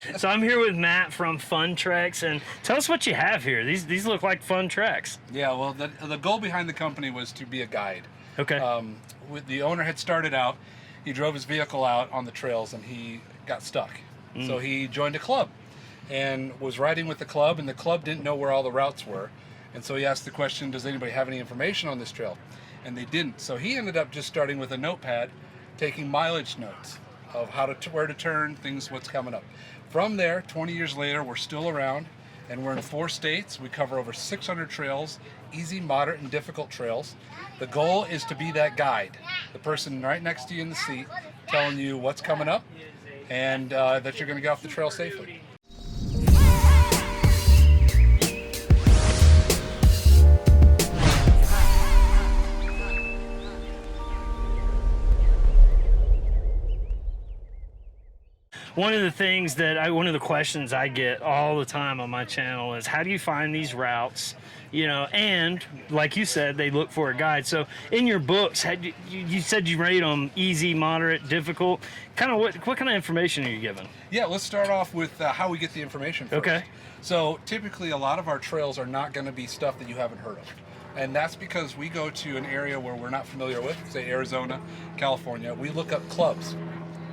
So I'm here with Matt from Funtrex, and tell us what you have here. These look like fun treks. Yeah, well, the goal behind the company was to be a guide. Okay. The owner had started out, he drove his vehicle out on the trails and he got stuck. So he joined a club and was riding with the club, and the club didn't know where all the routes were. And so he asked the question, does anybody have any information on this trail? And they didn't. So he ended up just starting with a notepad, taking mileage notes of where to turn, things, what's coming up. From there, 20 years later, we're still around, and we're in 4 states. We cover over 600 trails, easy, moderate, and difficult trails. The goal is to be that guide, the person right next to you in the seat, telling you what's coming up, and that you're going to get off the trail safely. One of the questions I get all the time on my channel is, how do you find these routes? You know, and like you said, they look for a guide. So in your books, you said you rate them easy, moderate, difficult. Kind of what kind of information are you giving? Yeah, let's start off with how we get the information first. Okay. So typically, a lot of our trails are not going to be stuff that you haven't heard of. And that's because we go to an area where we're not familiar with, say Arizona, California. We look up clubs.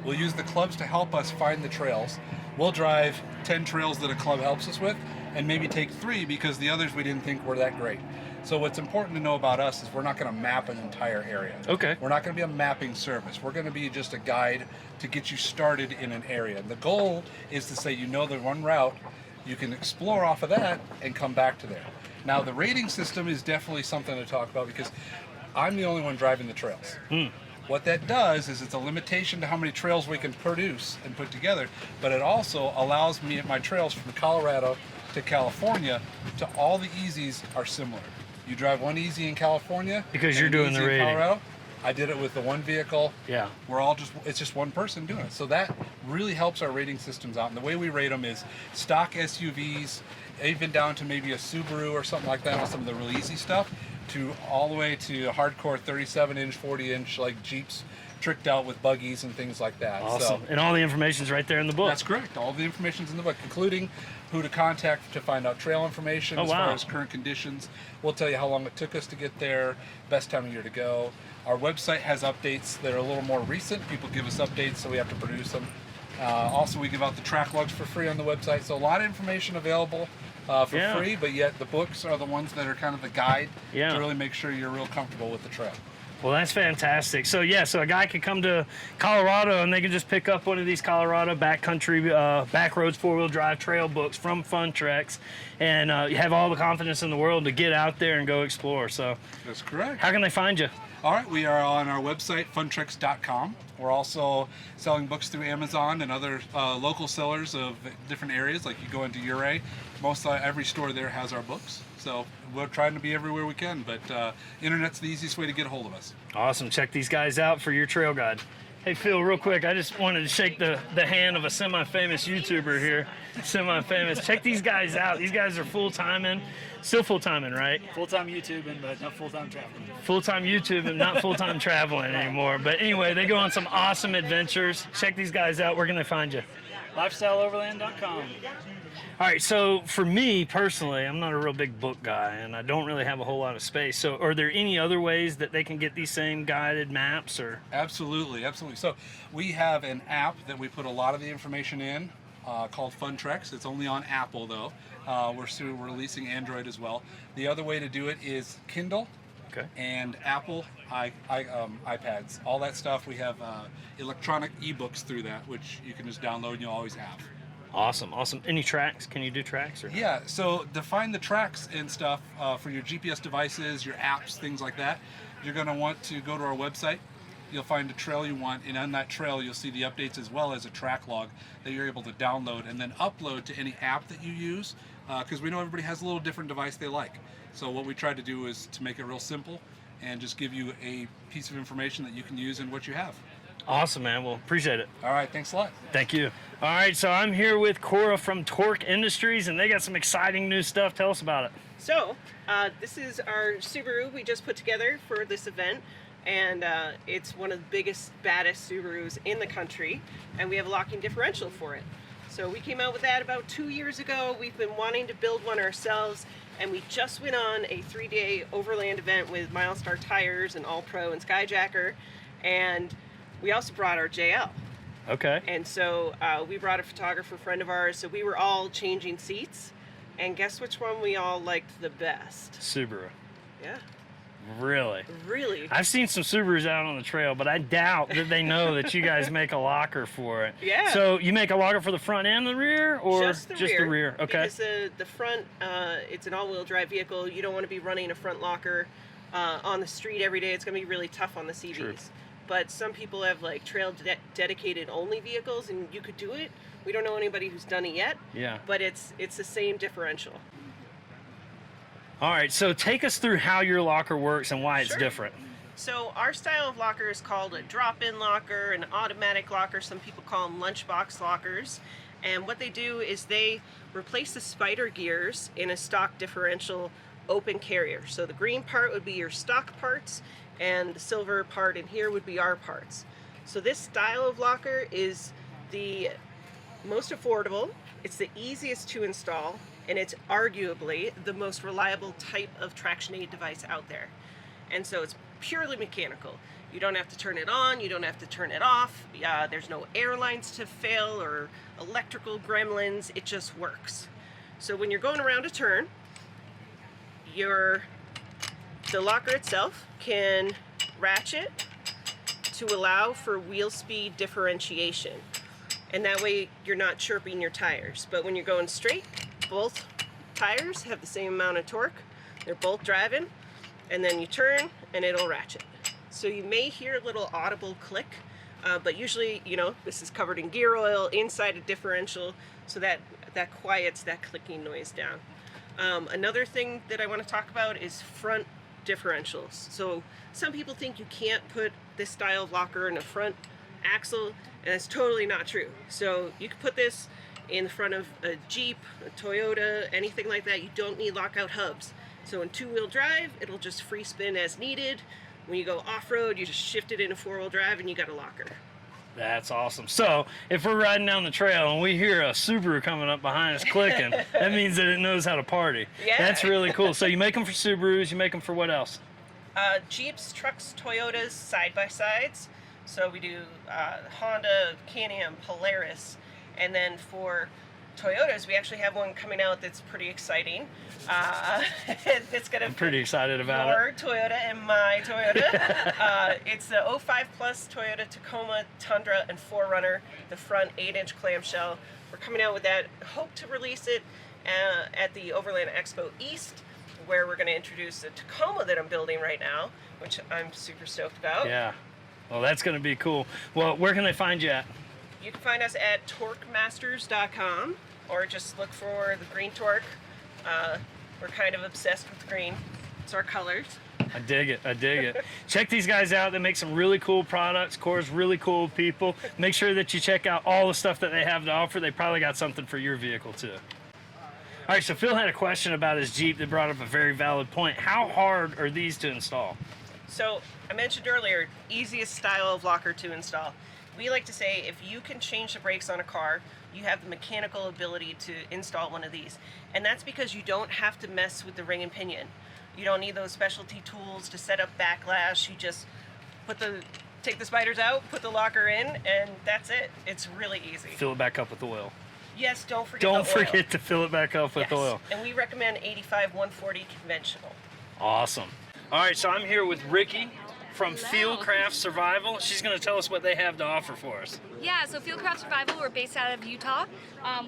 We'll use the clubs to help us find the trails. We'll drive 10 trails that a club helps us with, and maybe take 3 because the others we didn't think were that great. So what's important to know about us is we're not going to map an entire area. Okay. We're not going to be a mapping service. We're going to be just a guide to get you started in an area. And the goal is to say, you know, the one route, you can explore off of that and come back to there. Now, the rating system is definitely something to talk about because I'm the only one driving the trails. What that does is it's a limitation to how many trails we can produce and put together, but it also allows me at my trails from Colorado to California to all the easies are similar. You drive one easy in California because you're doing the rating. Colorado, I did it with the one vehicle. Yeah. It's just one person doing it. So that really helps our rating systems out. And the way we rate them is stock SUVs, even down to maybe a Subaru or something like that on some of the really easy stuff, to all the way to hardcore 37-inch, 40-inch like Jeeps tricked out with buggies and things like that. Awesome. So, and all the information's right there in the book. That's correct. All the information's in the book, including who to contact to find out trail information as far as current conditions. We'll tell you how long it took us to get there, best time of year to go. Our website has updates that are a little more recent. People give us updates, so we have to produce them. Also, we give out the track logs for free on the website, so a lot of information available for free, but yet the books are the ones that are kind of the guide to really make sure you're real comfortable with the trail. Well, that's fantastic. So yeah, so a guy can come to Colorado and they can just pick up one of these Colorado backcountry, backroads, 4-wheel drive trail books from Funtrex, and you have all the confidence in the world to get out there and go explore. So that's correct. How can they find you? All right, we are on our website, funtrex.com. We're also selling books through Amazon and other local sellers of different areas. Like you go into Uray, most every store there has our books. So we're trying to be everywhere we can, but internet's the easiest way to get a hold of us. Awesome. Check these guys out for your trail guide. Hey, Phil, real quick, I just wanted to shake the hand of a semi-famous YouTuber here. Semi-famous. Check these guys out. These guys are full-timing. Still full-timing, right? Full-time YouTubing, but not full-time traveling. Full-time YouTubing, not full-time traveling anymore. But anyway, they go on some awesome adventures. Check these guys out. Where can they find you? LifestyleOverland.com. All right, so for me personally, I'm not a real big book guy, and I don't really have a whole lot of space. So are there any other ways that they can get these same guided maps? Or Absolutely, absolutely. So we have an app that we put a lot of the information in called Funtrex. It's only on Apple, though. We're soon releasing Android as well. The other way to do it is Kindle. Okay. And Apple iPads, all that stuff. We have electronic ebooks through that, which you can just download and you'll always have. Awesome, awesome. Any tracks? Can you do tracks? Or? Yeah, so to find the tracks and stuff for your GPS devices, your apps, things like that, you're going to want to go to our website. You'll find a trail you want, and on that trail you'll see the updates as well as a track log that you're able to download and then upload to any app that you use, because we know everybody has a little different device they like. So what we tried to do is to make it real simple and just give you a piece of information that you can use in what you have. Awesome, man. Well, appreciate it. All right, thanks a lot. Thank you. All right, so I'm here with Cora from Torque Industries, and they got some exciting new stuff. Tell us about it. So, this is our Subaru we just put together for this event, and it's one of the biggest, baddest Subarus in the country, and we have a locking differential for it. So we came out with that about 2 years ago. We've been wanting to build one ourselves, and we just went on a 3-day Overland event with Milestar Tires and All Pro and Skyjacker, and we also brought our JL. Okay. And so we brought a photographer friend of ours, so we were all changing seats, and guess which one we all liked the best? Subaru. Yeah. Really? Really? I've seen some Subarus out on the trail, but I doubt that they know that you guys make a locker for it. Yeah. So you make a locker for the front and the rear, or Just the rear? Okay. Because the front, it's an all-wheel drive vehicle. You don't want to be running a front locker on the street every day. It's going to be really tough on the CVs. True. But some people have like trail dedicated only vehicles, and you could do it. We don't know anybody who's done it yet. Yeah. But it's the same differential. All right, so take us through how your locker works and why it's Sure. different. So our style of locker is called a drop-in locker, an automatic locker. Some people call them lunchbox lockers. And what they do is they replace the spider gears in a stock differential open carrier. So the green part would be your stock parts, and the silver part in here would be our parts. So this style of locker is the most affordable, it's the easiest to install, and it's arguably the most reliable type of traction aid device out there. And so it's purely mechanical. You don't have to turn it on, you don't have to turn it off, there's no air lines to fail or electrical gremlins, it just works. So when you're going around a turn, the locker itself can ratchet to allow for wheel speed differentiation. And that way you're not chirping your tires. But when you're going straight, both tires have the same amount of torque. They're both driving, and then you turn and it'll ratchet. So you may hear a little audible click, but usually, you know, this is covered in gear oil inside a differential, so that quiets that clicking noise down. Another thing that I want to talk about is front differentials. So some people think you can't put this style of locker in a front axle, and that's totally not true. So you can put this in the front of a Jeep, a Toyota, anything like that. You don't need lockout hubs. So in two-wheel drive, it'll just free spin as needed. When you go off-road, you just shift it into four-wheel drive and you got a locker. That's awesome. So if we're riding down the trail and we hear a Subaru coming up behind us clicking, that means that it knows how to party. Yeah. That's really cool. So you make them for Subarus, you make them for what else? Jeeps, trucks, Toyotas, side-by-sides. So we do Honda, Can-Am, Polaris, and then for Toyotas, we actually have one coming out that's pretty exciting. It's gonna I'm pretty excited about your it. Toyota and my Toyota. It's the 05 Plus Toyota Tacoma, Tundra, and 4Runner, the front 8-inch clamshell. We're coming out with that. Hope to release it at the Overland Expo East, where we're going to introduce the Tacoma that I'm building right now, which I'm super stoked about. Yeah. Well, that's going to be cool. Well, where can they find you at? You can find us at torquemasters.com, or just look for the green torque. We're kind of obsessed with green. It's our colors. I dig it. I dig it. Check these guys out. They make some really cool products. Core's really cool people. Make sure that you check out all the stuff that they have to offer. They probably got something for your vehicle, too. All right, so Phil had a question about his Jeep that brought up a very valid point. How hard are these to install? So I mentioned earlier, easiest style of locker to install. We like to say if you can change the brakes on a car, you have the mechanical ability to install one of these. And that's because you don't have to mess with the ring and pinion. You don't need those specialty tools to set up backlash. You just take the spiders out, put the locker in, and that's it. It's really easy. Fill it back up with oil. Yes, don't forget Don't the oil. forget to fill it back up with Yes. oil. And we recommend 85-140 conventional. Awesome. All right, so I'm here with Ricky from Fieldcraft Survival. She's going to tell us what they have to offer for us. Yeah, so Fieldcraft Survival, we're based out of Utah.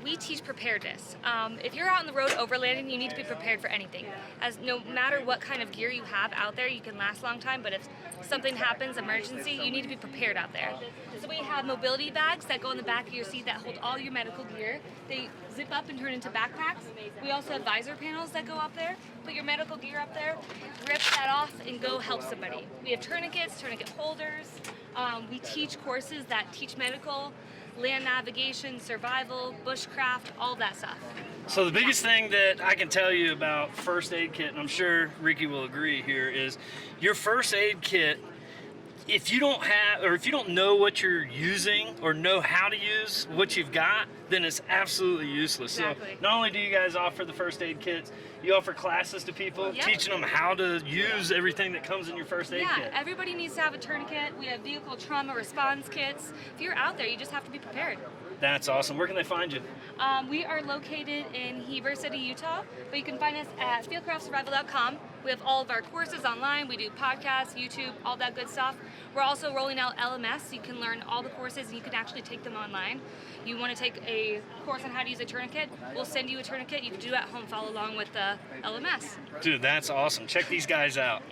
We teach preparedness. If you're out on the road overlanding, you need to be prepared for anything. As no matter what kind of gear you have out there, you can last a long time, but if something happens, emergency, you need to be prepared out there. So we have mobility bags that go in the back of your seat that hold all your medical gear. They zip up and turn into backpacks. We also have visor panels that go up there. Put your medical gear up there, rip that off, and go help somebody. We have tourniquets, tourniquet holders. We teach courses that teach medical, land navigation, survival, bushcraft, all that stuff. So the biggest thing that I can tell you about first aid kit, and I'm sure Ricky will agree here, is your first aid kit if you don't have, or if you don't know what you're using or know how to use what you've got, then it's absolutely useless. Exactly. So not only do you guys offer the first aid kits, you offer classes to people, Yep. teaching them how to use everything that comes in your first aid Yeah, kit. everybody needs to have a tourniquet. We have vehicle trauma response kits. If you're out there, you just have to be prepared. That's awesome. Where can they find you? We are located in Heber City, Utah, but you can find us at fieldcraftsurvival.com. We have all of our courses online. We do podcasts, YouTube, all that good stuff. We're also rolling out LMS, so you can learn all the courses and you can actually take them online. You want to take a course on how to use a tourniquet, we'll send you a tourniquet. You can do it at home, follow along with the LMS. Dude, that's awesome. Check these guys out.